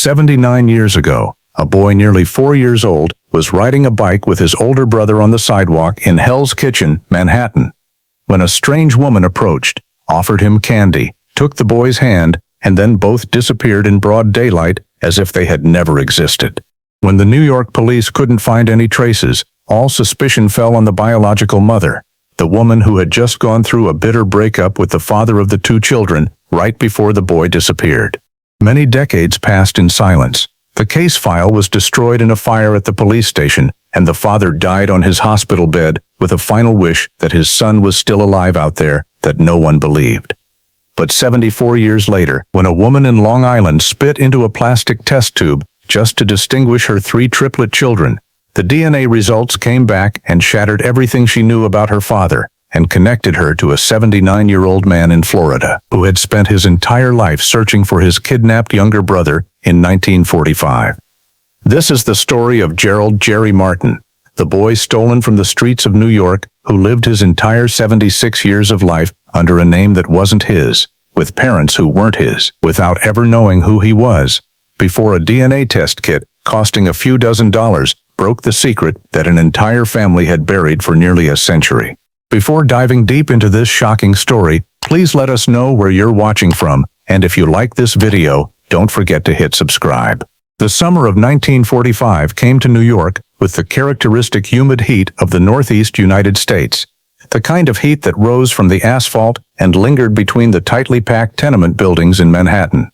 79 years ago, a boy nearly 4 years old was riding a bike with his older brother on the sidewalk in Hell's Kitchen, Manhattan, when a strange woman approached, offered him candy, took the boy's hand, and then both disappeared in broad daylight as if they had never existed. When the New York police couldn't find any traces, all suspicion fell on the biological mother, the woman who had just gone through a bitter breakup with the father of the 2 children right before the boy disappeared. Many decades passed in silence. The case file was destroyed in a fire at the police station, and the father died on his hospital bed with a final wish that his son was still alive out there that no one believed. But 74 years later, when a woman in Long Island spit into a plastic test tube just to distinguish her 3 triplet children, the DNA results came back and shattered everything she knew about her father and connected her to a 79-year-old man in Florida who had spent his entire life searching for his kidnapped younger brother in 1945. This is the story of Gerald Jerry Martin, the boy stolen from the streets of New York who lived his entire 76 years of life under a name that wasn't his, with parents who weren't his, without ever knowing who he was, before a DNA test kit costing a few $dozen broke the secret that an entire family had buried for nearly a century. Before diving deep into this shocking story, please let us know where you're watching from, and if you like this video, don't forget to hit subscribe. The summer of 1945 came to New York with the characteristic humid heat of the Northeast United States, the kind of heat that rose from the asphalt and lingered between the tightly packed tenement buildings in Manhattan.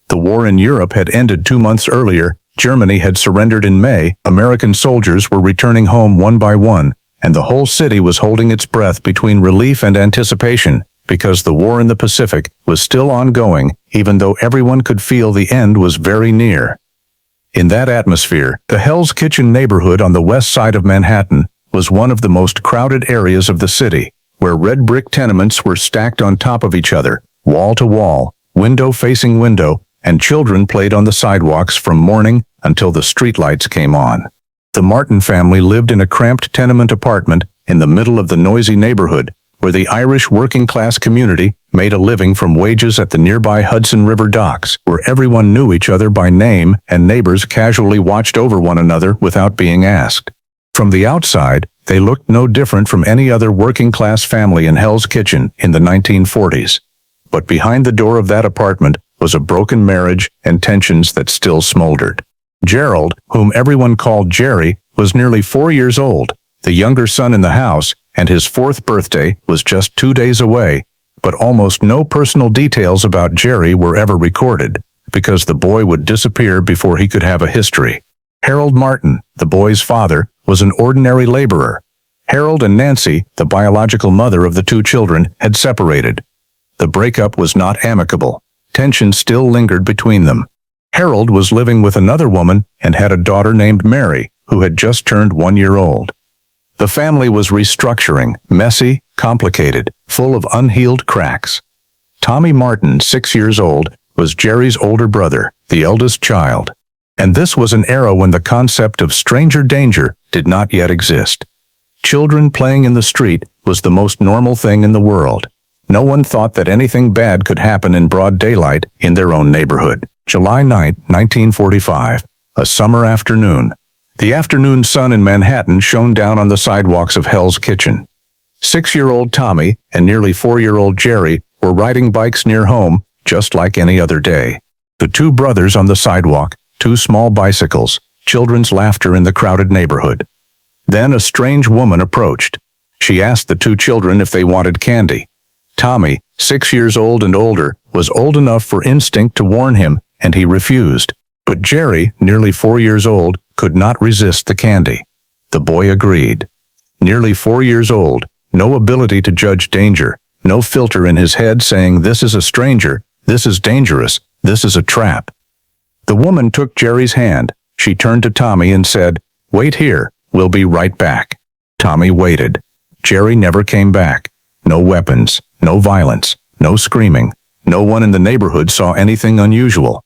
The war in Europe had ended 2 months earlier, Germany had surrendered in May, American soldiers were returning home one by one, and the whole city was holding its breath between relief and anticipation, because the war in the Pacific was still ongoing, even though everyone could feel the end was very near. In that atmosphere, the Hell's Kitchen neighborhood on the west side of Manhattan was one of the most crowded areas of the city, where red brick tenements were stacked on top of each other, wall to wall, window facing window, and children played on the sidewalks from morning until the streetlights came on. The Martin family lived in a cramped tenement apartment in the middle of the noisy neighborhood, where the Irish working-class community made a living from wages at the nearby Hudson River docks, where everyone knew each other by name and neighbors casually watched over one another without being asked. From the outside, they looked no different from any other working-class family in Hell's Kitchen in the 1940s. But behind the door of that apartment was a broken marriage and tensions that still smoldered. Gerald, whom everyone called Jerry, was nearly 4 years old, the younger son in the house, and his 4th birthday was just 2 days away, but almost no personal details about Jerry were ever recorded, because the boy would disappear before he could have a history. Harold Martin, the boy's father, was an ordinary laborer. Harold and Nancy, the biological mother of the 2 children, had separated. The breakup was not amicable. Tension still lingered between them. Harold was living with another woman and had a daughter named Mary, who had just turned 1 year old. The family was restructuring, messy, complicated, full of unhealed cracks. Tommy Martin, 6 years old, was Jerry's older brother, the eldest child. And this was an era when the concept of stranger danger did not yet exist. Children playing in the street was the most normal thing in the world. No one thought that anything bad could happen in broad daylight in their own neighborhood. July 9, 1945, a summer afternoon. The afternoon sun in Manhattan shone down on the sidewalks of Hell's Kitchen. 6-year-old Tommy and nearly 4-year-old Jerry were riding bikes near home, just like any other day. The 2 brothers on the sidewalk, 2 small bicycles, children's laughter in the crowded neighborhood. Then a strange woman approached. She asked the 2 children if they wanted candy. Tommy, 6 years old and older, was old enough for instinct to warn him, and he refused. But Jerry, nearly 4 years old, could not resist the candy. The boy agreed. Nearly 4 years old, no ability to judge danger, no filter in his head saying this is a stranger, this is dangerous, this is a trap. The woman took Jerry's hand. She turned to Tommy and said, "Wait here, we'll be right back." Tommy waited. Jerry never came back. No weapons, no violence, no screaming. No one in the neighborhood saw anything unusual.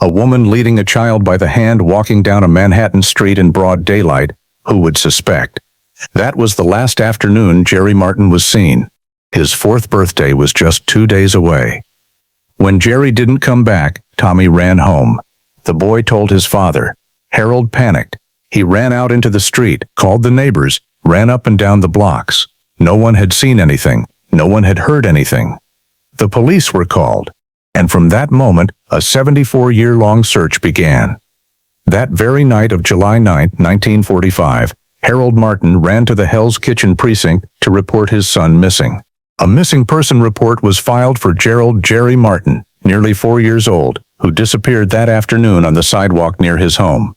A woman leading a child by the hand walking down a Manhattan street in broad daylight, who would suspect? That was the last afternoon Jerry Martin was seen. His 4th birthday was just 2 days away. When Jerry didn't come back, Tommy ran home. The boy told his father. Harold panicked. He ran out into the street, called the neighbors, ran up and down the blocks. No one had seen anything. No one had heard anything. The police were called, and from that moment, a 74-year-long search began. That very night of July 9, 1945, Harold Martin ran to the Hell's Kitchen precinct to report his son missing. A missing person report was filed for Gerald Jerry Martin, nearly 4 years old, who disappeared that afternoon on the sidewalk near his home.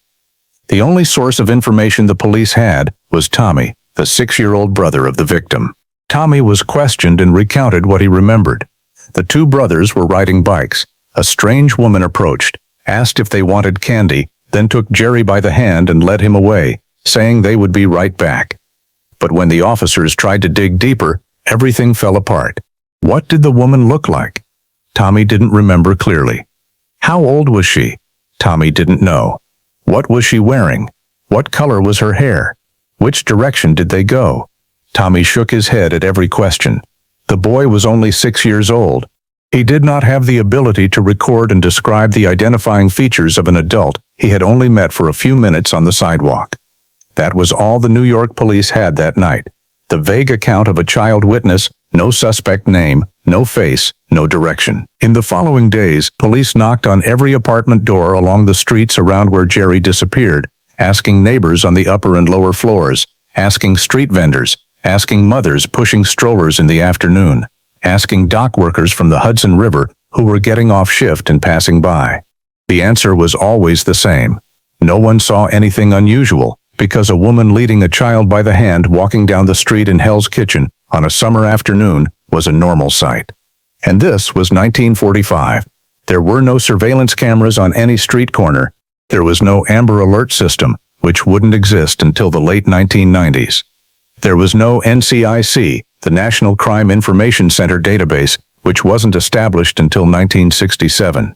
The only source of information the police had was Tommy, the 6-year-old brother of the victim. Tommy was questioned and recounted what he remembered. The two brothers were riding bikes. A strange woman approached, asked if they wanted candy, then took Jerry by the hand and led him away, saying they would be right back. But when the officers tried to dig deeper, everything fell apart. What did the woman look like? Tommy didn't remember clearly. How old was she? Tommy didn't know. What was she wearing? What color was her hair? Which direction did they go? Tommy shook his head at every question. The boy was only 6 years old. He did not have the ability to record and describe the identifying features of an adult he had only met for a few minutes on the sidewalk. That was all the New York police had that night. The vague account of a child witness, no suspect name, no face, no direction. In the following days, police knocked on every apartment door along the streets around where Jerry disappeared, asking neighbors on the upper and lower floors, asking street vendors, asking mothers pushing strollers in the afternoon, asking dock workers from the Hudson River who were getting off shift and passing by. The answer was always the same. No one saw anything unusual, because a woman leading a child by the hand walking down the street in Hell's Kitchen on a summer afternoon was a normal sight. And this was 1945. There were no surveillance cameras on any street corner. There was no Amber Alert system, which wouldn't exist until the late 1990s. There was no NCIC, the National Crime Information Center database, which wasn't established until 1967.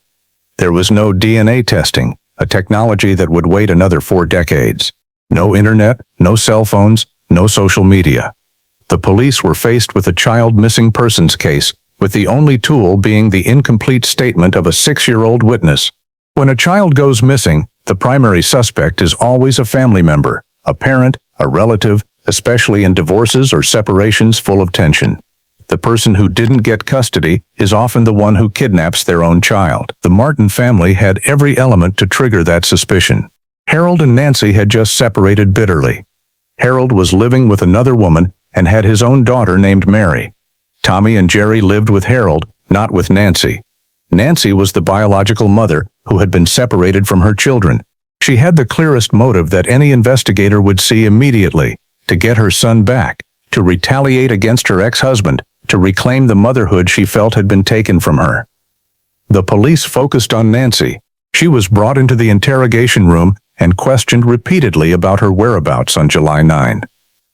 There was no DNA testing, a technology that would wait another 4 decades. No internet, no cell phones, no social media. The police were faced with a child missing persons case, with the only tool being the incomplete statement of a 6-year-old witness. When a child goes missing, the primary suspect is always a family member, a parent, a relative, especially in divorces or separations full of tension. The person who didn't get custody is often the one who kidnaps their own child. The Martin family had every element to trigger that suspicion. Harold and Nancy had just separated bitterly. Harold was living with another woman and had his own daughter named Mary. Tommy and Jerry lived with Harold, not with Nancy. Nancy was the biological mother who had been separated from her children. She had the clearest motive that any investigator would see immediately: to get her son back, to retaliate against her ex-husband, to reclaim the motherhood she felt had been taken from her. The police focused on Nancy. She was brought into the interrogation room and questioned repeatedly about her whereabouts on July 9.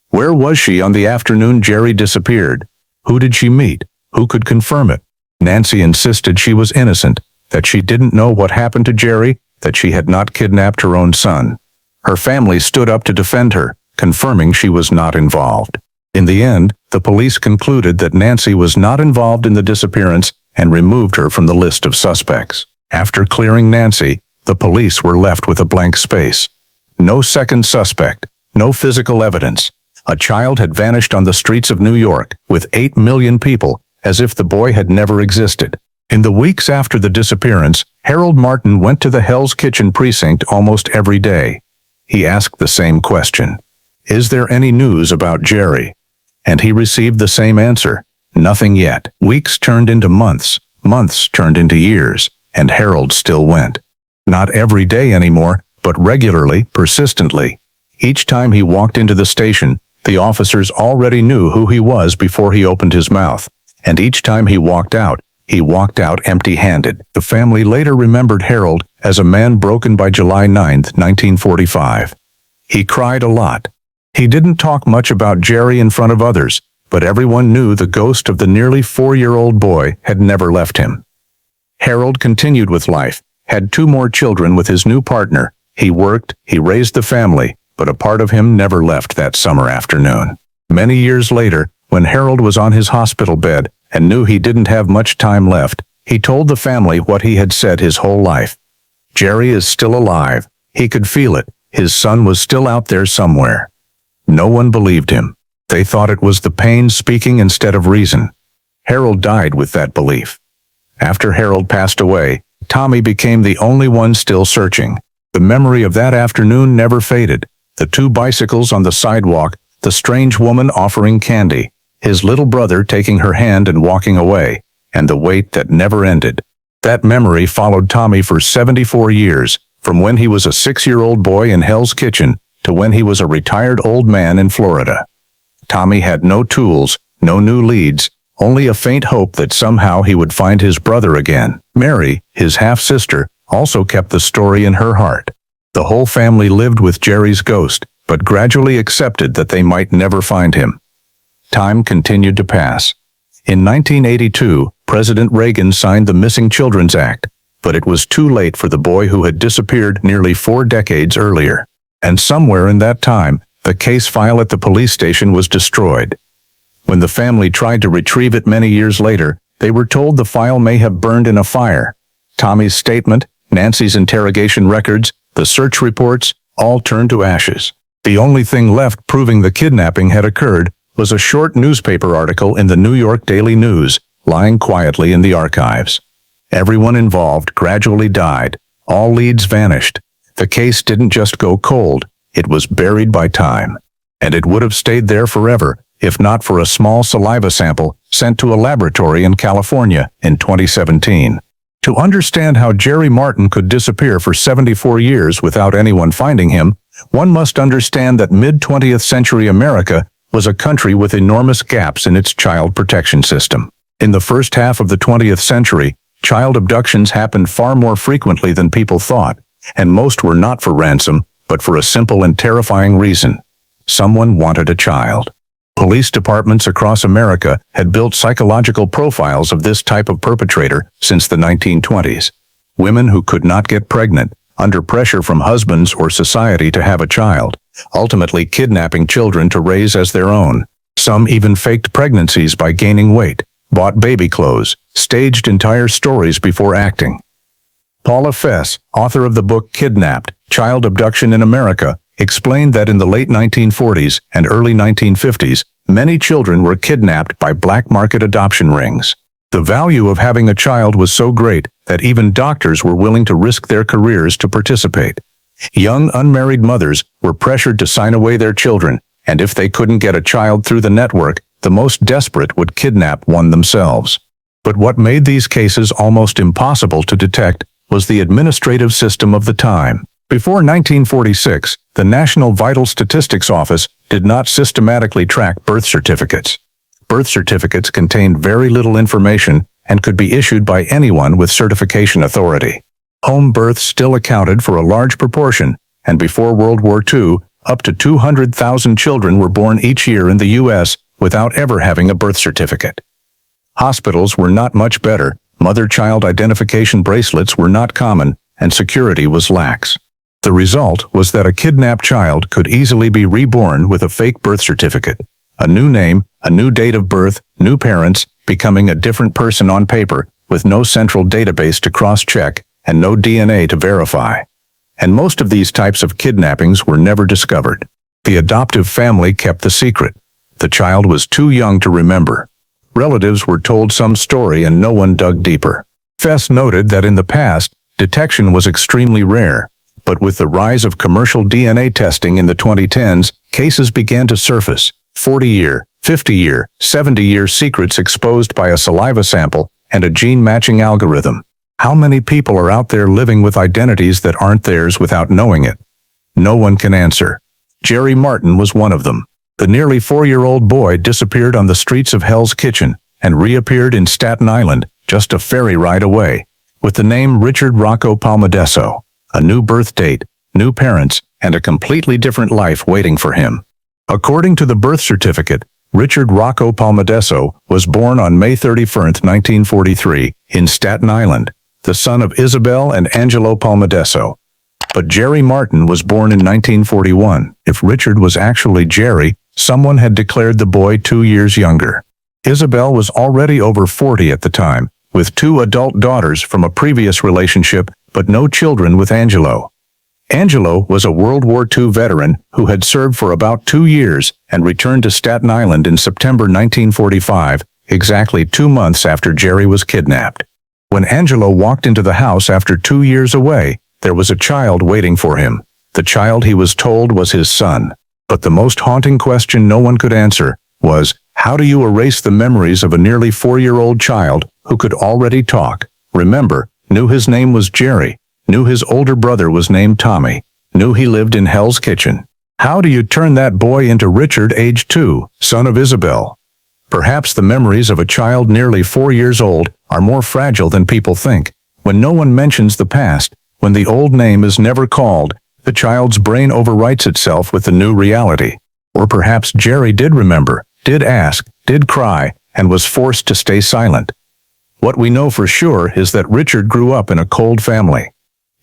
Where was she on the afternoon Jerry disappeared? Who did she meet? Who could confirm it? Nancy insisted she was innocent, that she didn't know what happened to Jerry, that she had not kidnapped her own son. Her family stood up to defend her, confirming she was not involved. In the end, the police concluded that Nancy was not involved in the disappearance and removed her from the list of suspects. After clearing Nancy, the police were left with a blank space. No second suspect, no physical evidence. A child had vanished on the streets of New York, with 8 million people, as if the boy had never existed. In the weeks after the disappearance, Harold Martin went to the Hell's Kitchen precinct almost every day. He asked the same question: "Is there any news about Jerry?" And he received the same answer: nothing yet. Weeks turned into months, months turned into years, and Harold still went. Not every day anymore, but regularly, persistently. Each time he walked into the station, the officers already knew who he was before he opened his mouth, and each time he walked out empty-handed. The family later remembered Harold as a man broken by July 9, 1945. He cried a lot. He didn't talk much about Jerry in front of others, but everyone knew the ghost of the nearly 4-year-old boy had never left him. Harold continued with life, had 2 more children with his new partner. He worked, he raised the family, but a part of him never left that summer afternoon. Many years later, when Harold was on his hospital bed and knew he didn't have much time left, he told the family what he had said his whole life. Jerry is still alive. He could feel it. His son was still out there somewhere. No one believed him. They thought it was the pain speaking instead of reason. Harold died with that belief. After Harold passed away, Tommy became the only one still searching. The memory of that afternoon never faded. The two bicycles on the sidewalk, the strange woman offering candy, his little brother taking her hand and walking away, and the wait that never ended. That memory followed Tommy for 74 years, from when he was a 6-year-old boy in Hell's Kitchen to when he was a retired old man in Florida. Tommy had no tools, no new leads, only a faint hope that somehow he would find his brother again. Mary, his half-sister, also kept the story in her heart. The whole family lived with Jerry's ghost, but gradually accepted that they might never find him. Time continued to pass. In 1982, President Reagan signed the Missing Children's Act, but it was too late for the boy who had disappeared nearly 4 decades earlier. And somewhere in that time, the case file at the police station was destroyed. When the family tried to retrieve it many years later, they were told the file may have burned in a fire. Tommy's statement, Nancy's interrogation records, the search reports, all turned to ashes. The only thing left proving the kidnapping had occurred was a short newspaper article in the New York Daily News, lying quietly in the archives. Everyone involved gradually died. All leads vanished. The case didn't just go cold, it was buried by time. And it would have stayed there forever, if not for a small saliva sample sent to a laboratory in California in 2017. To understand how Jerry Martin could disappear for 74 years without anyone finding him, one must understand that mid-20th century America was a country with enormous gaps in its child protection system. In the first half of the 20th century, child abductions happened far more frequently than people thought, and most were not for ransom, but for a simple and terrifying reason. Someone wanted a child. Police departments across America had built psychological profiles of this type of perpetrator since the 1920s. Women who could not get pregnant, under pressure from husbands or society to have a child, ultimately kidnapping children to raise as their own. Some even faked pregnancies by gaining weight, bought baby clothes, staged entire stories before acting. Paula Fess, author of the book Kidnapped: Child Abduction in America, explained that in the late 1940s and early 1950s, many children were kidnapped by black market adoption rings. The value of having a child was so great that even doctors were willing to risk their careers to participate. Young unmarried mothers were pressured to sign away their children, and if they couldn't get a child through the network, the most desperate would kidnap one themselves. But what made these cases almost impossible to detect was the administrative system of the time. Before 1946, the National Vital Statistics Office did not systematically track birth certificates. Birth certificates contained very little information and could be issued by anyone with certification authority. Home births still accounted for a large proportion, and before World War II, up to 200,000 children were born each year in the U.S. without ever having a birth certificate. Hospitals were not much better, mother-child identification bracelets were not common, and security was lax. The result was that a kidnapped child could easily be reborn with a fake birth certificate. A new name, a new date of birth, new parents, becoming a different person on paper, with no central database to cross-check and no DNA to verify. And most of these types of kidnappings were never discovered. The adoptive family kept the secret. The child was too young to remember. Relatives were told some story and no one dug deeper. Fess noted that in the past, detection was extremely rare, but with the rise of commercial DNA testing in the 2010s, cases began to surface. 40-year, 50-year, 70-year secrets exposed by a saliva sample and a gene-matching algorithm. How many people are out there living with identities that aren't theirs without knowing it? No one can answer. Jerry Martin was one of them. The nearly 4-year-old boy disappeared on the streets of Hell's Kitchen and reappeared in Staten Island, just a ferry ride away, with the name Richard Rocco Palmadesso, a new birth date, new parents, and a completely different life waiting for him. According to the birth certificate, Richard Rocco Palmadesso was born on May 31, 1943, in Staten Island, the son of Isabel and Angelo Palmadesso. But Jerry Martin was born in 1941. If Richard was actually Jerry, someone had declared the boy 2 years younger. Isabel was already over 40 at the time, with 2 adult daughters from a previous relationship but no children with Angelo. Angelo was a World War II veteran who had served for about 2 years and returned to Staten Island in September 1945, exactly 2 months after Jerry was kidnapped. When Angelo walked into the house after 2 years away, there was a child waiting for him. The child he was told was his son. But the most haunting question no one could answer was, how do you erase the memories of a nearly 4-year-old child who could already talk, remember, knew his name was Jerry, knew his older brother was named Tommy, knew he lived in Hell's Kitchen? How do you turn that boy into Richard, age 2, son of Isabel? Perhaps the memories of a child nearly 4 years old are more fragile than people think. When no one mentions the past, when the old name is never called, the child's brain overwrites itself with the new reality. Or perhaps Jerry did remember, did ask, did cry, and was forced to stay silent. What we know for sure is that Richard grew up in a cold family.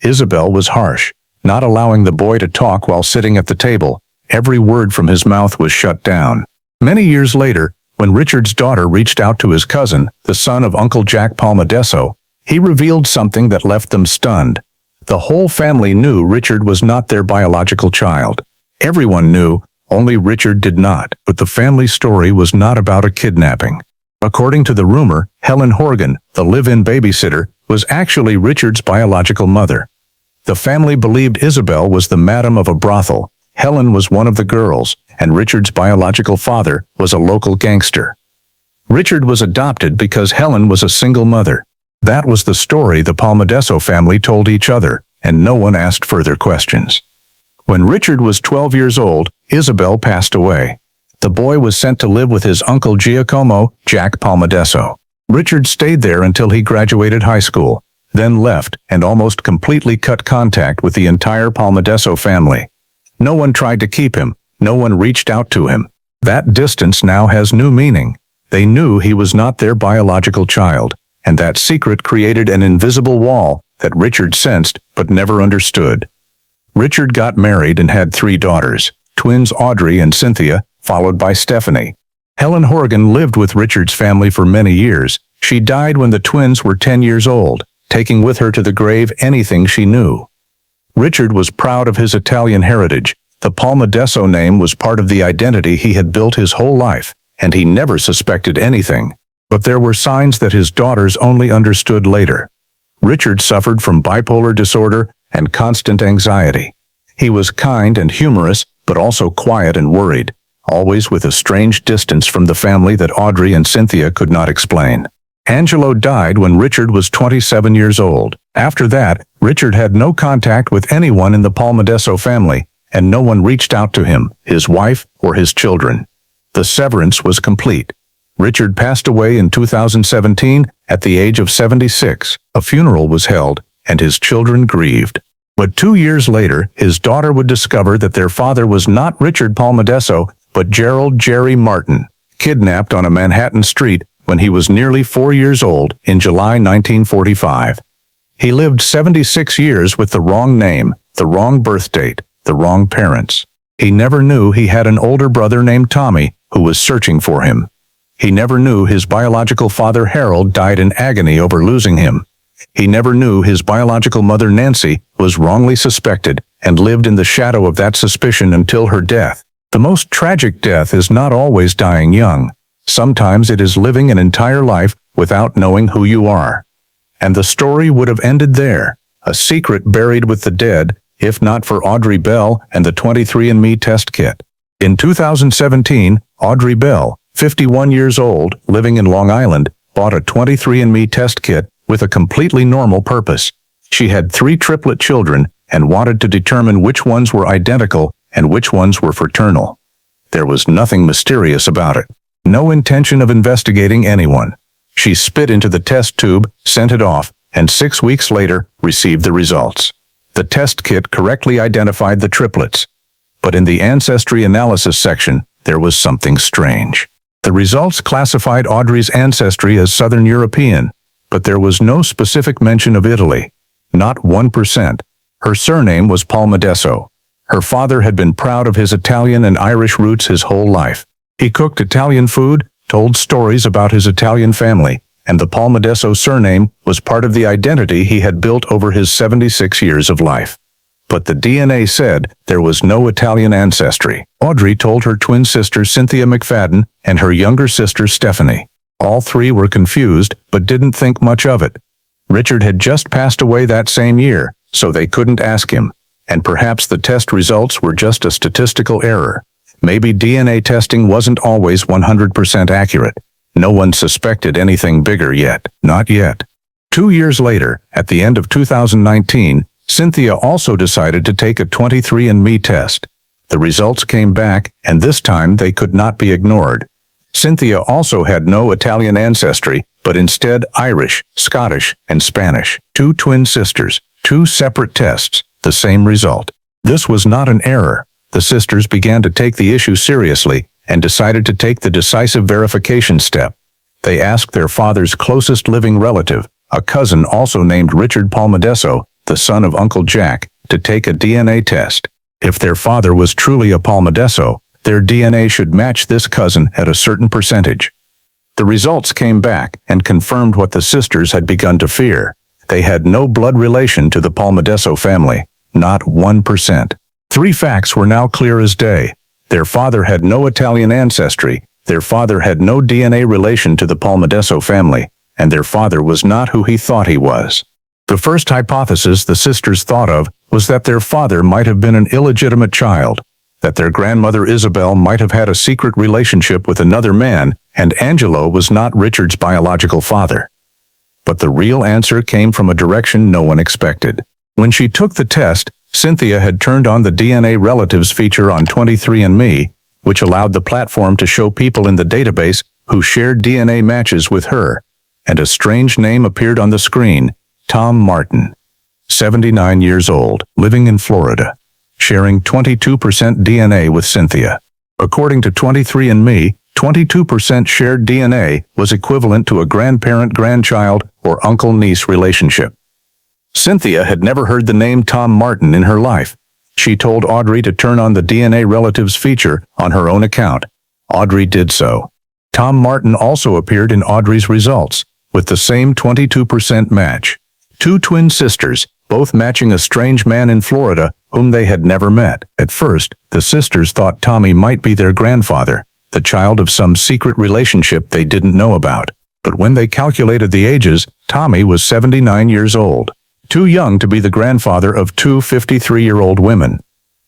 Isabel was harsh, not allowing the boy to talk while sitting at the table. Every word from his mouth was shut down. Many years later, when Richard's daughter reached out to his cousin, the son of Uncle Jack Palmadesso, he revealed something that left them stunned. The whole family knew Richard was not their biological child. Everyone knew, only Richard did not. But the family story was not about a kidnapping. According to the rumor, Helen Horgan, the live-in babysitter, was actually Richard's biological mother. The family believed Isabel was the madam of a brothel, Helen was one of the girls, and Richard's biological father was a local gangster. Richard was adopted because Helen was a single mother. That was the story the Palmadesso family told each other, and no one asked further questions. When Richard was 12 years old, Isabel passed away. The boy was sent to live with his uncle Giacomo, Jack Palmadesso. Richard stayed there until he graduated high school, then left and almost completely cut contact with the entire Palmadesso family. No one tried to keep him, no one reached out to him. That distance now has new meaning. They knew he was not their biological child, and that secret created an invisible wall that Richard sensed but never understood. Richard got married and had 3 daughters, twins Audrey and Cynthia, followed by Stephanie. Helen Horgan lived with Richard's family for many years. She died when the twins were 10 years old, taking with her to the grave anything she knew. Richard was proud of his Italian heritage. The Palmadesso name was part of the identity he had built his whole life, and he never suspected anything. But there were signs that his daughters only understood later. Richard suffered from bipolar disorder and constant anxiety. He was kind and humorous, but also quiet and worried, always with a strange distance from the family that Audrey and Cynthia could not explain. Angelo died when Richard was 27 years old. After that, Richard had no contact with anyone in the Palmadesso family, and no one reached out to him, his wife, or his children. The severance was complete. Richard passed away in 2017 at the age of 76. A funeral was held, and his children grieved. But 2 years later, his daughter would discover that their father was not Richard Palmadesso, but Gerald Jerry Martin, kidnapped on a Manhattan street when he was nearly 4 years old in July 1945. He lived 76 years with the wrong name, the wrong birth date, the wrong parents. He never knew he had an older brother named Tommy who was searching for him. He never knew his biological father Harold died in agony over losing him. He never knew his biological mother Nancy was wrongly suspected and lived in the shadow of that suspicion until her death. The most tragic death is not always dying young. Sometimes it is living an entire life without knowing who you are. And the story would have ended there, a secret buried with the dead, if not for Audrey Bell and the 23andMe test kit. In 2017, Audrey Bell, 51 years old, living in Long Island, bought a 23andMe test kit with a completely normal purpose. She had 3 triplet children and wanted to determine which ones were identical and which ones were fraternal. There was nothing mysterious about it. No intention of investigating anyone. She spit into the test tube, sent it off, and 6 weeks later received the results. The test kit correctly identified the triplets. But in the ancestry analysis section, there was something strange. The results classified Audrey's ancestry as Southern European, but there was no specific mention of Italy. Not 1%. Her surname was Palmadesso. Her father had been proud of his Italian and Irish roots his whole life. He cooked Italian food, told stories about his Italian family, and the Palmadesso surname was part of the identity he had built over his 76 years of life. But the DNA said there was no Italian ancestry. Audrey told her twin sister Cynthia McFadden and her younger sister Stephanie. All three were confused, but didn't think much of it. Richard had just passed away that same year, so they couldn't ask him. And perhaps the test results were just a statistical error. Maybe DNA testing wasn't always 100% accurate. No one suspected anything bigger yet. Not yet. 2 years later, at the end of 2019, Cynthia also decided to take a 23andMe test. The results came back, and this time they could not be ignored. Cynthia also had no Italian ancestry, but instead Irish, Scottish, and Spanish. 2 twin sisters, 2 separate tests, the same result. This was not an error. The sisters began to take the issue seriously and decided to take the decisive verification step. They asked their father's closest living relative, a cousin also named Richard Palmadesso, the son of Uncle Jack, to take a DNA test. If their father was truly a Palmadesso, their DNA should match this cousin at a certain percentage. The results came back and confirmed what the sisters had begun to fear. They had no blood relation to the Palmadesso family, not 1%. 3 facts were now clear as day. Their father had no Italian ancestry, their father had no DNA relation to the Palmadesso family, and their father was not who he thought he was. The first hypothesis the sisters thought of was that their father might have been an illegitimate child, that their grandmother Isabel might have had a secret relationship with another man, and Angelo was not Richard's biological father. But the real answer came from a direction no one expected. When she took the test, Cynthia had turned on the DNA relatives feature on 23andMe, which allowed the platform to show people in the database who shared DNA matches with her, and a strange name appeared on the screen, Tom Martin, 79 years old, living in Florida, sharing 22% DNA with Cynthia. According to 23andMe, 22% shared DNA was equivalent to a grandparent-grandchild or uncle-niece relationship. Cynthia had never heard the name Tom Martin in her life. She told Audrey to turn on the DNA relatives feature on her own account. Audrey did so. Tom Martin also appeared in Audrey's results, with the same 22% match. 2 twin sisters, both matching a strange man in Florida whom they had never met. At first, the sisters thought Tommy might be their grandfather, the child of some secret relationship they didn't know about. But when they calculated the ages, Tommy was 79 years old. Too young to be the grandfather of 2 53-year-old women.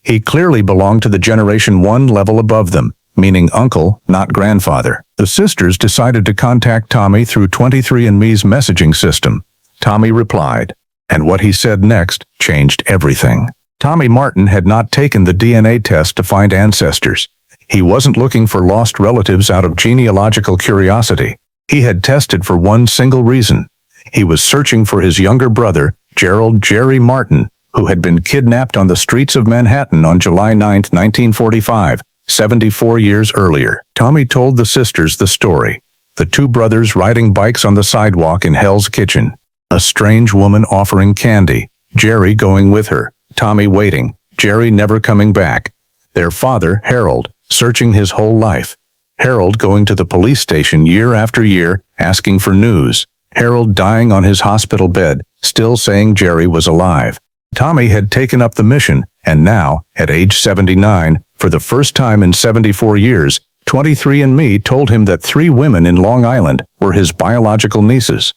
He clearly belonged to the generation 1 level above them, meaning uncle, not grandfather. The sisters decided to contact Tommy through 23andMe's messaging system. Tommy replied, and what he said next changed everything. Tommy Martin had not taken the DNA test to find ancestors. He wasn't looking for lost relatives out of genealogical curiosity. He had tested for one single reason. He was searching for his younger brother, Gerald Jerry Martin, who had been kidnapped on the streets of Manhattan on July 9, 1945, 74 years earlier. Tommy told the sisters the story. The 2 brothers riding bikes on the sidewalk in Hell's Kitchen. A strange woman offering candy, Jerry going with her, Tommy waiting, Jerry never coming back. Their father, Harold, searching his whole life. Harold going to the police station year after year, asking for news. Harold dying on his hospital bed, still saying Jerry was alive. Tommy had taken up the mission, and now, at age 79, for the first time in 74 years, 23andMe told him that 3 women in Long Island were his biological nieces.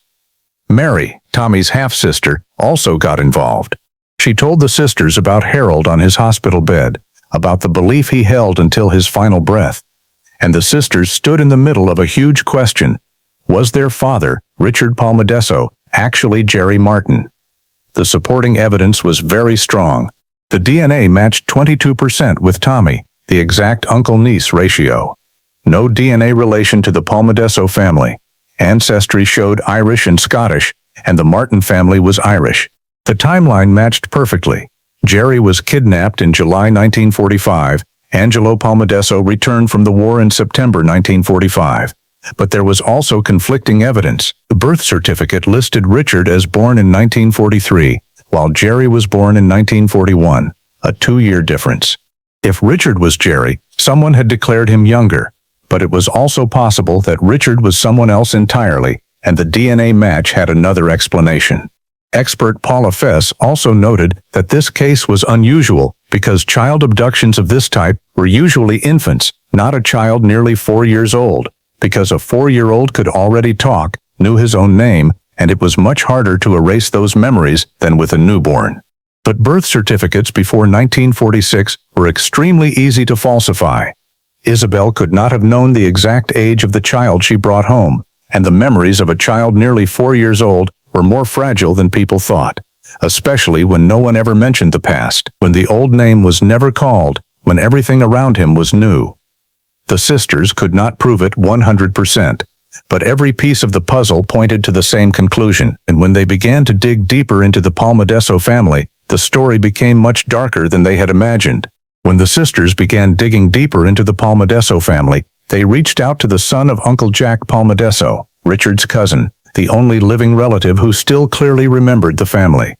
Mary, Tommy's half-sister, also got involved. She told the sisters about Harold on his hospital bed, about the belief he held until his final breath. And the sisters stood in the middle of a huge question. Was their father, Richard Palmadesso, actually Jerry Martin? The supporting evidence was very strong. The DNA matched 22% with Tommy, the exact uncle-niece ratio. No DNA relation to the Palmadesso family. Ancestry showed Irish and Scottish, and the Martin family was Irish. The timeline matched perfectly. Jerry was kidnapped in July 1945. Angelo Palmadesso returned from the war in September 1945. But there was also conflicting evidence. The birth certificate listed Richard as born in 1943, while Jerry was born in 1941, a 2-year difference. If Richard was Jerry, someone had declared him younger, but it was also possible that Richard was someone else entirely, and the DNA match had another explanation. Expert Paula Fess also noted that this case was unusual because child abductions of this type were usually infants, not a child nearly 4 years old, because a 4-year-old could already talk, knew his own name, and it was much harder to erase those memories than with a newborn. But birth certificates before 1946 were extremely easy to falsify. Isabel could not have known the exact age of the child she brought home, and the memories of a child nearly 4 years old were more fragile than people thought, especially when no one ever mentioned the past, when the old name was never called, when everything around him was new. The sisters could not prove it 100%, but every piece of the puzzle pointed to the same conclusion, and when they began to dig deeper into the Palmadesso family, the story became much darker than they had imagined. When the sisters began digging deeper into the Palmadesso family, they reached out to the son of Uncle Jack Palmadesso, Richard's cousin, the only living relative who still clearly remembered the family.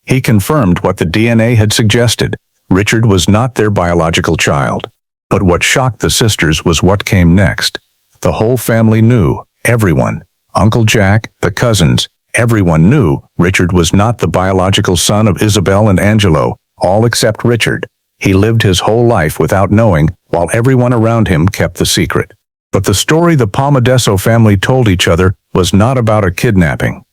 He confirmed what the DNA had suggested. Richard was not their biological child. But what shocked the sisters was what came next. The whole family knew, everyone, Uncle Jack, the cousins, everyone knew Richard was not the biological son of Isabel and Angelo, all except Richard. He lived his whole life without knowing, while everyone around him kept the secret. But the story the Palmadesso family told each other was not about a kidnapping.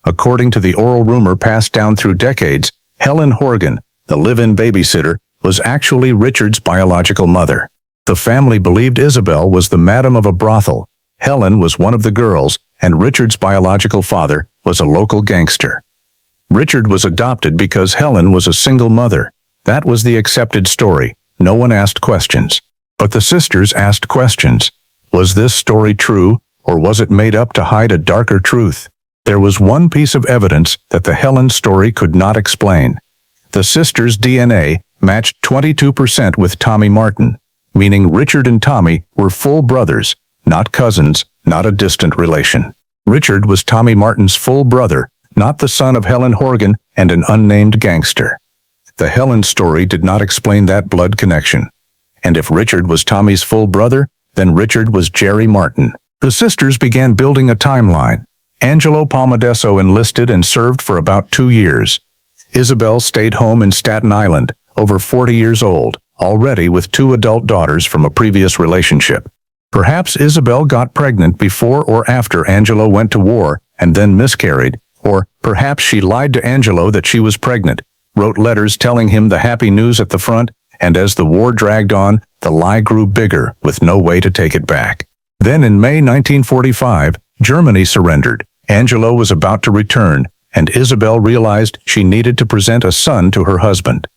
According to the oral rumor passed down through decades, Helen Horgan, the live-in babysitter, was actually Richard's biological mother. The family believed Isabel was the madam of a brothel, Helen was one of the girls, and Richard's biological father was a local gangster. Richard was adopted because Helen was a single mother. That was the accepted story. No one asked questions. But the sisters asked questions. Was this story true, or was it made up to hide a darker truth? There was one piece of evidence that the Helen story could not explain. The sisters' DNA matched 22% with Tommy Martin, meaning Richard and Tommy were full brothers, not cousins, not a distant relation. Richard was Tommy Martin's full brother, not the son of Helen Horgan and an unnamed gangster. The Helen story did not explain that blood connection. And if Richard was Tommy's full brother, then Richard was Jerry Martin. The sisters began building a timeline. Angelo Palmadesso enlisted and served for about 2 years. Isabel stayed home in Staten Island, over 40 years old, already with 2 adult daughters from a previous relationship. Perhaps Isabel got pregnant before or after Angelo went to war and then miscarried, or perhaps she lied to Angelo that she was pregnant, wrote letters telling him the happy news at the front, and as the war dragged on, the lie grew bigger with no way to take it back. Then in May 1945, Germany surrendered. Angelo was about to return, and Isabel realized she needed to present a son to her husband.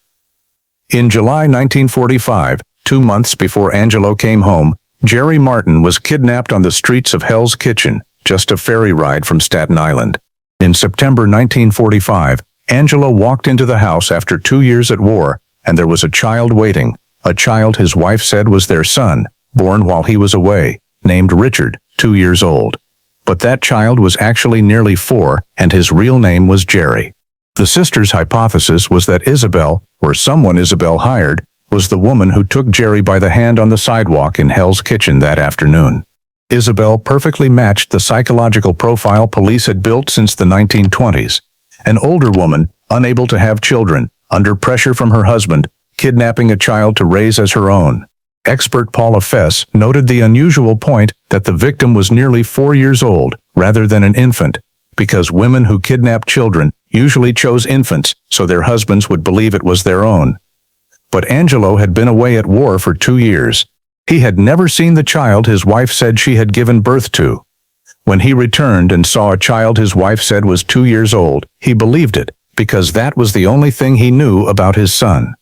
In July 1945, 2 months before Angelo came home, Jerry Martin was kidnapped on the streets of Hell's Kitchen, just a ferry ride from Staten Island. In September 1945, Angelo walked into the house after 2 years at war, and there was a child waiting, a child his wife said was their son, born while he was away, named Richard, 2 years old. But that child was actually nearly 4, and his real name was Jerry. The sisters' hypothesis was that Isabel, or someone Isabel hired, was the woman who took Jerry by the hand on the sidewalk in Hell's Kitchen that afternoon. Isabel perfectly matched the psychological profile police had built since the 1920s. An older woman, unable to have children, under pressure from her husband, kidnapping a child to raise as her own. Expert Paula Fess noted the unusual point that the victim was nearly 4 years old rather than an infant, because women who kidnapped children usually chose infants so their husbands would believe it was their own. But Angelo had been away at war for 2 years. He had never seen the child his wife said she had given birth to. When he returned and saw a child his wife said was 2 years old, he believed it, because that was the only thing he knew about his son.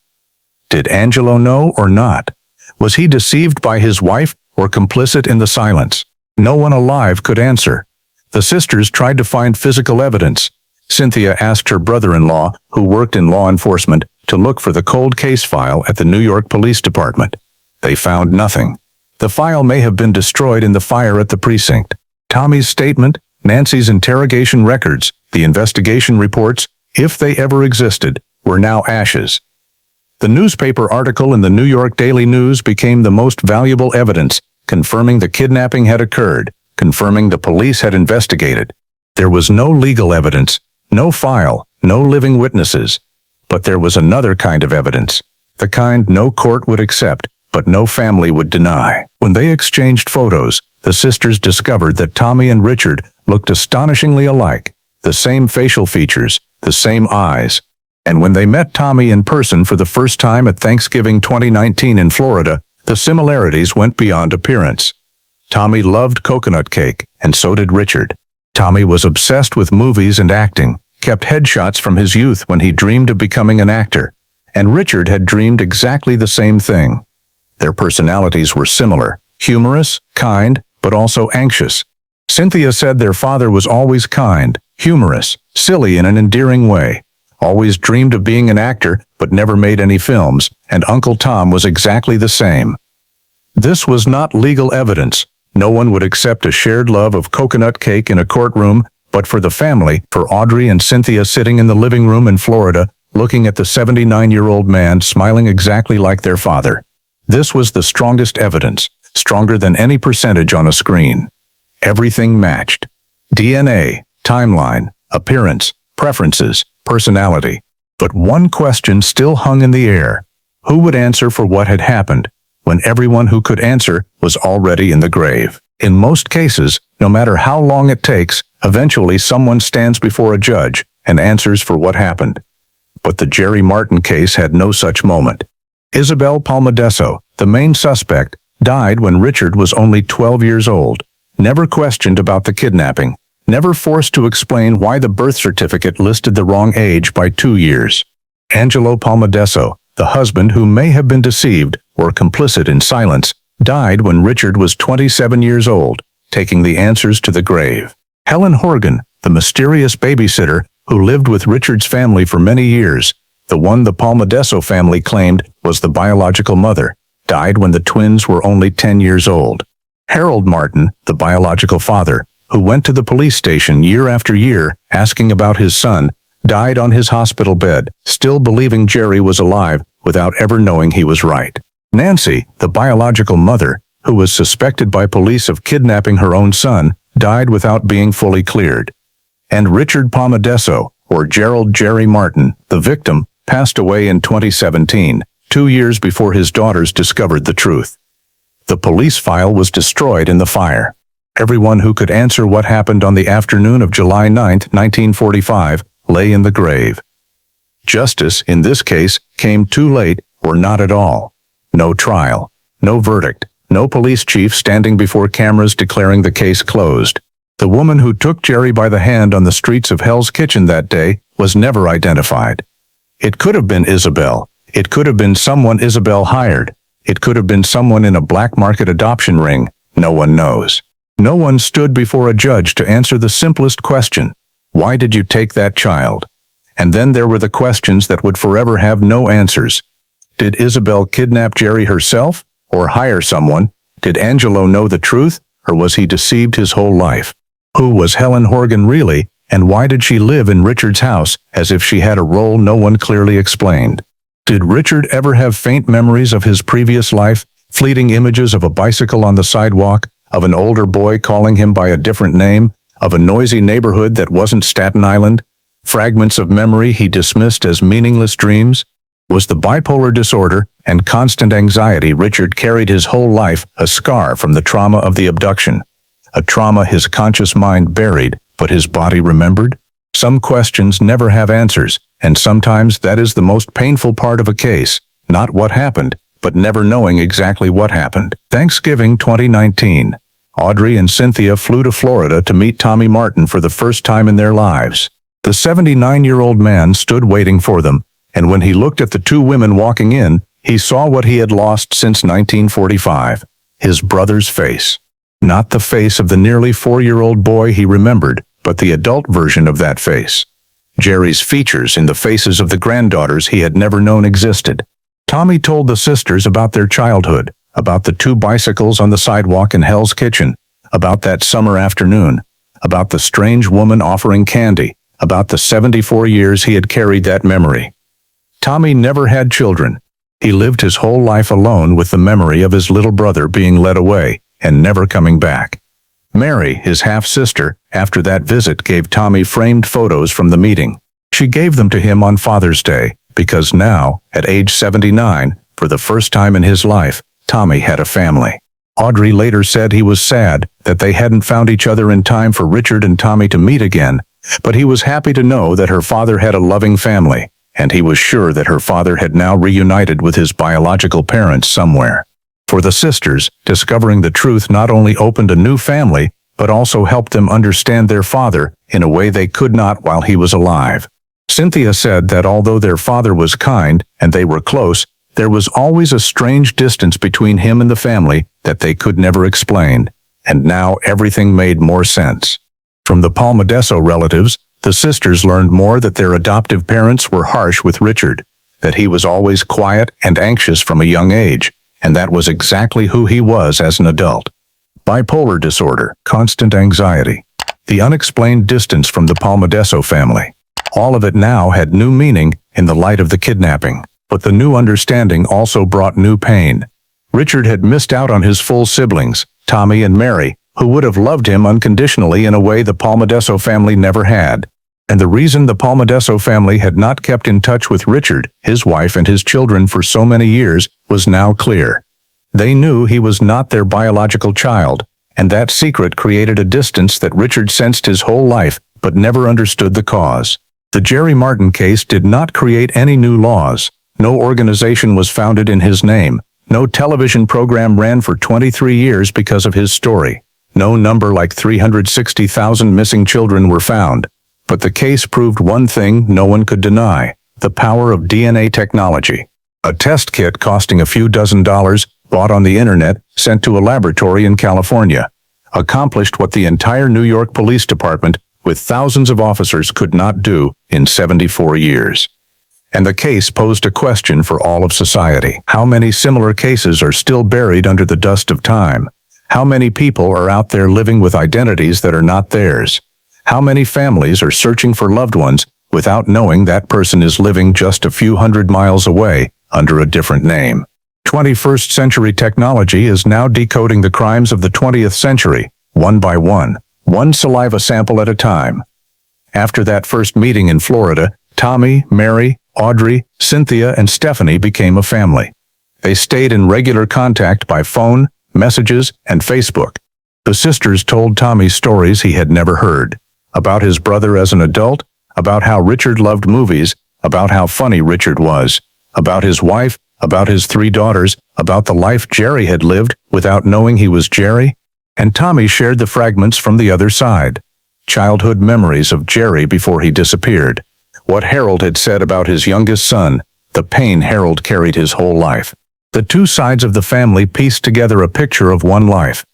Did Angelo know or not? Was he deceived by his wife or complicit in the silence? No one alive could answer. The sisters tried to find physical evidence. Cynthia asked her brother-in-law, who worked in law enforcement, to look for the cold case file at the New York Police Department. They found nothing. The file may have been destroyed in the fire at the precinct. Tommy's statement, Nancy's interrogation records, the investigation reports, if they ever existed, were now ashes. The newspaper article in the New York Daily News became the most valuable evidence, confirming the kidnapping had occurred, confirming the police had investigated, There was no legal evidence, no file, no living witnesses. But there was another kind of evidence, the kind no court would accept, but no family would deny. When they exchanged photos, the sisters discovered that Tommy and Richard looked astonishingly alike, the same facial features, the same eyes. And when they met Tommy in person for the first time at Thanksgiving 2019 in Florida, the similarities went beyond appearance. Tommy loved coconut cake, and so did Richard. Tommy was obsessed with movies and acting, kept headshots from his youth when he dreamed of becoming an actor, and Richard had dreamed exactly the same thing. Their personalities were similar, humorous, kind, but also anxious. Cynthia said their father was always kind, humorous, silly in an endearing way, always dreamed of being an actor but never made any films, and Uncle Tom was exactly the same. This was not legal evidence. No one would accept a shared love of coconut cake in a courtroom, but for the family, for Audrey and Cynthia sitting in the living room in Florida, looking at the 79-year-old man smiling exactly like their father. This was the strongest evidence, stronger than any percentage on a screen. Everything matched. DNA, timeline, appearance, preferences, personality. But one question still hung in the air. Who would answer for what had happened, when everyone who could answer was already in the grave? In most cases, no matter how long it takes, eventually someone stands before a judge and answers for what happened. But the Jerry Martin case had no such moment. Isabel Palmadesso, the main suspect, died when Richard was only 12 years old, never questioned about the kidnapping, never forced to explain why the birth certificate listed the wrong age by 2 years. Angelo Palmadesso, the husband who may have been deceived or complicit in silence, died when Richard was 27 years old, taking the answers to the grave. Helen Horgan, the mysterious babysitter who lived with Richard's family for many years, the one the Palmadesso family claimed was the biological mother, died when the twins were only 10 years old. Harold Martin, the biological father, who went to the police station year after year asking about his son, died on his hospital bed, still believing Jerry was alive without ever knowing he was right. Nancy, the biological mother, who was suspected by police of kidnapping her own son, died without being fully cleared. And Richard Palmadesso, or Gerald Jerry Martin, the victim, passed away in 2017, 2 years before his daughters discovered the truth. The police file was destroyed in the fire. Everyone who could answer what happened on the afternoon of July 9, 1945, lay in the grave. Justice, in this case, came too late or not at all. No trial, no verdict, no police chief standing before cameras declaring the case closed. The woman who took Jerry by the hand on the streets of Hell's Kitchen that day was never identified. It could have been Isabel. It could have been someone Isabel hired. It could have been someone in a black market adoption ring. No one knows. No one stood before a judge to answer the simplest question. Why did you take that child? And then there were the questions that would forever have no answers. Did Isabel kidnap Jerry herself, or hire someone? Did Angelo know the truth, or was he deceived his whole life? Who was Helen Horgan really, and why did she live in Richard's house as if she had a role no one clearly explained? Did Richard ever have faint memories of his previous life, fleeting images of a bicycle on the sidewalk, of an older boy calling him by a different name, of a noisy neighborhood that wasn't Staten Island? Fragments of memory he dismissed as meaningless dreams? Was the bipolar disorder and constant anxiety Richard carried his whole life a scar from the trauma of the abduction? A trauma his conscious mind buried, but his body remembered? Some questions never have answers, and sometimes that is the most painful part of a case, not what happened, but never knowing exactly what happened. Thanksgiving 2019. Audrey and Cynthia flew to Florida to meet Tommy Martin for the first time in their lives. The 79-year-old man stood waiting for them, and when he looked at the two women walking in, he saw what he had lost since 1945, his brother's face. Not the face of the nearly 4-year-old boy he remembered, but the adult version of that face. Jerry's features in the faces of the granddaughters he had never known existed. Tommy told the sisters about their childhood, about the 2 bicycles on the sidewalk in Hell's Kitchen, about that summer afternoon, about the strange woman offering candy, about the 74 years he had carried that memory. Tommy never had children. He lived his whole life alone with the memory of his little brother being led away and never coming back. Mary, his half-sister, after that visit gave Tommy framed photos from the meeting. She gave them to him on Father's Day, because now, at age 79, for the first time in his life, Tommy had a family. Audrey later said he was sad that they hadn't found each other in time for Richard and Tommy to meet again, but he was happy to know that her father had a loving family, and he was sure that her father had now reunited with his biological parents somewhere. For the sisters, discovering the truth not only opened a new family, but also helped them understand their father in a way they could not while he was alive. Cynthia said that although their father was kind and they were close, there was always a strange distance between him and the family that they could never explain, and now everything made more sense. From the Palmadesso relatives, the sisters learned more that their adoptive parents were harsh with Richard, that he was always quiet and anxious from a young age, and that was exactly who he was as an adult. Bipolar disorder, constant anxiety, the unexplained distance from the Palmadesso family. All of it now had new meaning in the light of the kidnapping, but the new understanding also brought new pain. Richard had missed out on his full siblings, Tommy and Mary, who would have loved him unconditionally in a way the Palmadesso family never had. And the reason the Palmadesso family had not kept in touch with Richard, his wife and his children for so many years, was now clear. They knew he was not their biological child, and that secret created a distance that Richard sensed his whole life but never understood the cause. The Jerry Martin case did not create any new laws. No organization was founded in his name. No television program ran for 23 years because of his story. No number like 360,000 missing children were found. But the case proved one thing no one could deny: the power of DNA technology. A test kit costing a few $dozen, bought on the internet, sent to a laboratory in California, accomplished what the entire New York Police Department, with thousands of officers, could not do in 74 years. And the case posed a question for all of society. How many similar cases are still buried under the dust of time? How many people are out there living with identities that are not theirs? How many families are searching for loved ones without knowing that person is living just a few hundred miles away under a different name? 21st century technology is now decoding the crimes of the 20th century, one by one saliva sample at a time. After that first meeting in Florida, Tommy, Mary, Audrey, Cynthia, and Stephanie became a family. They stayed in regular contact by phone, messages, and Facebook. The sisters told Tommy stories he had never heard, about his brother as an adult, about how Richard loved movies, about how funny Richard was, about his wife, about his 3 daughters, about the life Jerry had lived without knowing he was Jerry. And Tommy shared the fragments from the other side. Childhood memories of Jerry before he disappeared. What Harold had said about his youngest son, the pain Harold carried his whole life. The two sides of the family pieced together a picture of one life.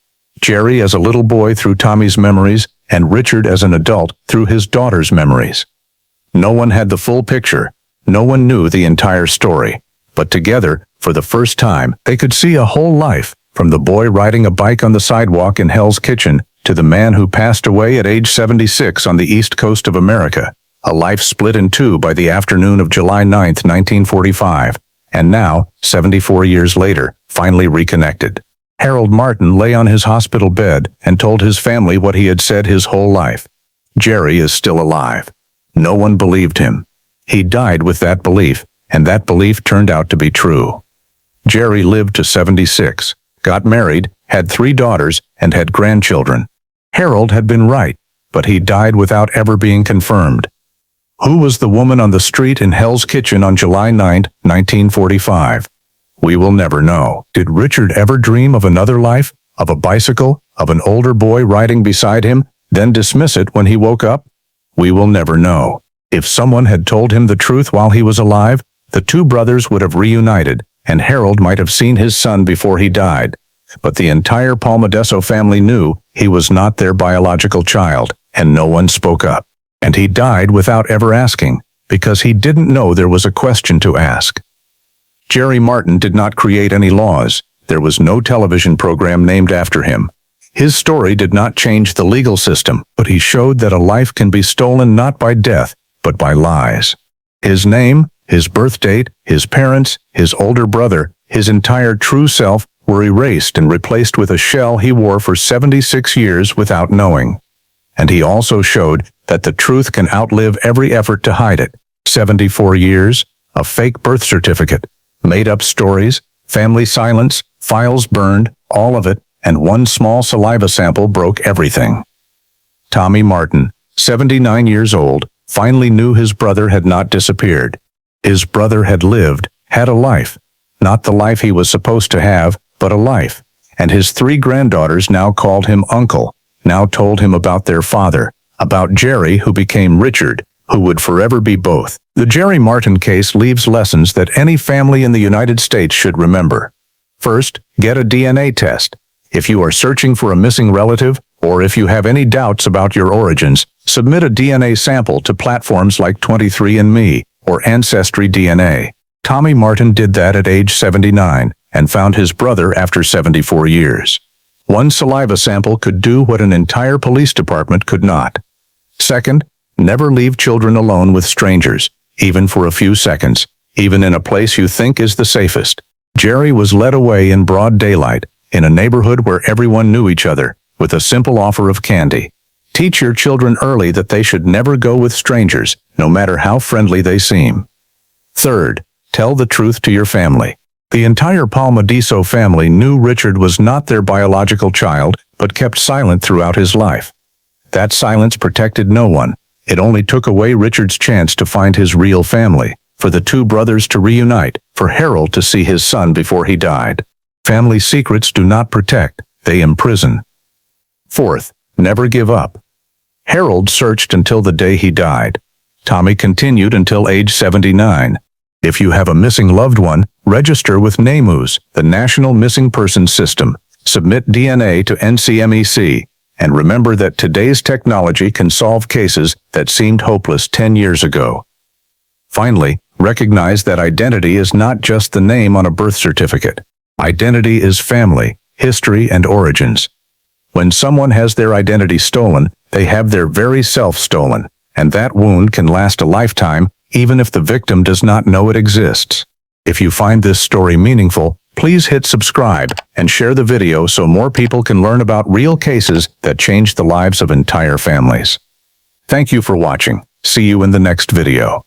Jerry as a little boy through Tommy's memories, and Richard as an adult through his daughter's memories. No one had the full picture. No one knew the entire story. But together, for the first time, they could see a whole life, from the boy riding a bike on the sidewalk in Hell's Kitchen to the man who passed away at age 76 on the east coast of America. A life split in two by the afternoon of July 9, 1945, and now, 74 years later, finally reconnected. Harold Martin lay on his hospital bed and told his family what he had said his whole life. Jerry is still alive. No one believed him. He died with that belief, and that belief turned out to be true. Jerry lived to 76, got married, had 3 daughters, and had grandchildren. Harold had been right, but he died without ever being confirmed. Who was the woman on the street in Hell's Kitchen on July 9, 1945? We will never know. Did Richard ever dream of another life, of a bicycle, of an older boy riding beside him, then dismiss it when he woke up? We will never know. If someone had told him the truth while he was alive, the 2 brothers would have reunited, and Harold might have seen his son before he died. But the entire Palmadesso family knew he was not their biological child, and no one spoke up. And he died without ever asking, because he didn't know there was a question to ask. Jerry Martin did not create any laws. There was no television program named after him. His story did not change the legal system, but he showed that a life can be stolen not by death, but by lies. His name, his birth date, his parents, his older brother, his entire true self were erased and replaced with a shell he wore for 76 years without knowing. And he also showed that the truth can outlive every effort to hide it. 74 years, a fake birth certificate, made-up stories, family silence, files burned, all of it, and one small saliva sample broke everything. Tommy Martin, 79 years old, finally knew his brother had not disappeared. His brother had lived, had a life. Not the life he was supposed to have, but a life. And his 3 granddaughters now called him uncle, now told him about their father, about Jerry, who became Richard, who would forever be both. The Jerry Martin case leaves lessons that any family in the United States should remember. First, get a DNA test. If you are searching for a missing relative, or if you have any doubts about your origins, submit a DNA sample to platforms like 23andMe or Ancestry DNA. Tommy Martin did that at age 79 and found his brother after 74 years. One saliva sample could do what an entire police department could not. Second, never leave children alone with strangers, even for a few seconds, even in a place you think is the safest. Jerry was led away in broad daylight, in a neighborhood where everyone knew each other, with a simple offer of candy. Teach your children early that they should never go with strangers, no matter how friendly they seem. Third, tell the truth to your family. The entire Palmadiso family knew Richard was not their biological child, but kept silent throughout his life. That silence protected no one. It only took away Richard's chance to find his real family, for the 2 brothers to reunite, for Harold to see his son before he died. Family secrets do not protect, they imprison. Fourth, never give up. Harold searched until the day he died. Tommy continued until age 79. If you have a missing loved one, register with NAMUS, the National Missing Persons System. Submit DNA to NCMEC. And remember that today's technology can solve cases that seemed hopeless 10 years ago. Finally, recognize that identity is not just the name on a birth certificate. Identity is family, history, and origins. When someone has their identity stolen, they have their very self stolen, and that wound can last a lifetime, even if the victim does not know it exists. If you find this story meaningful, please hit subscribe and share the video so more people can learn about real cases that change the lives of entire families. Thank you for watching. See you in the next video.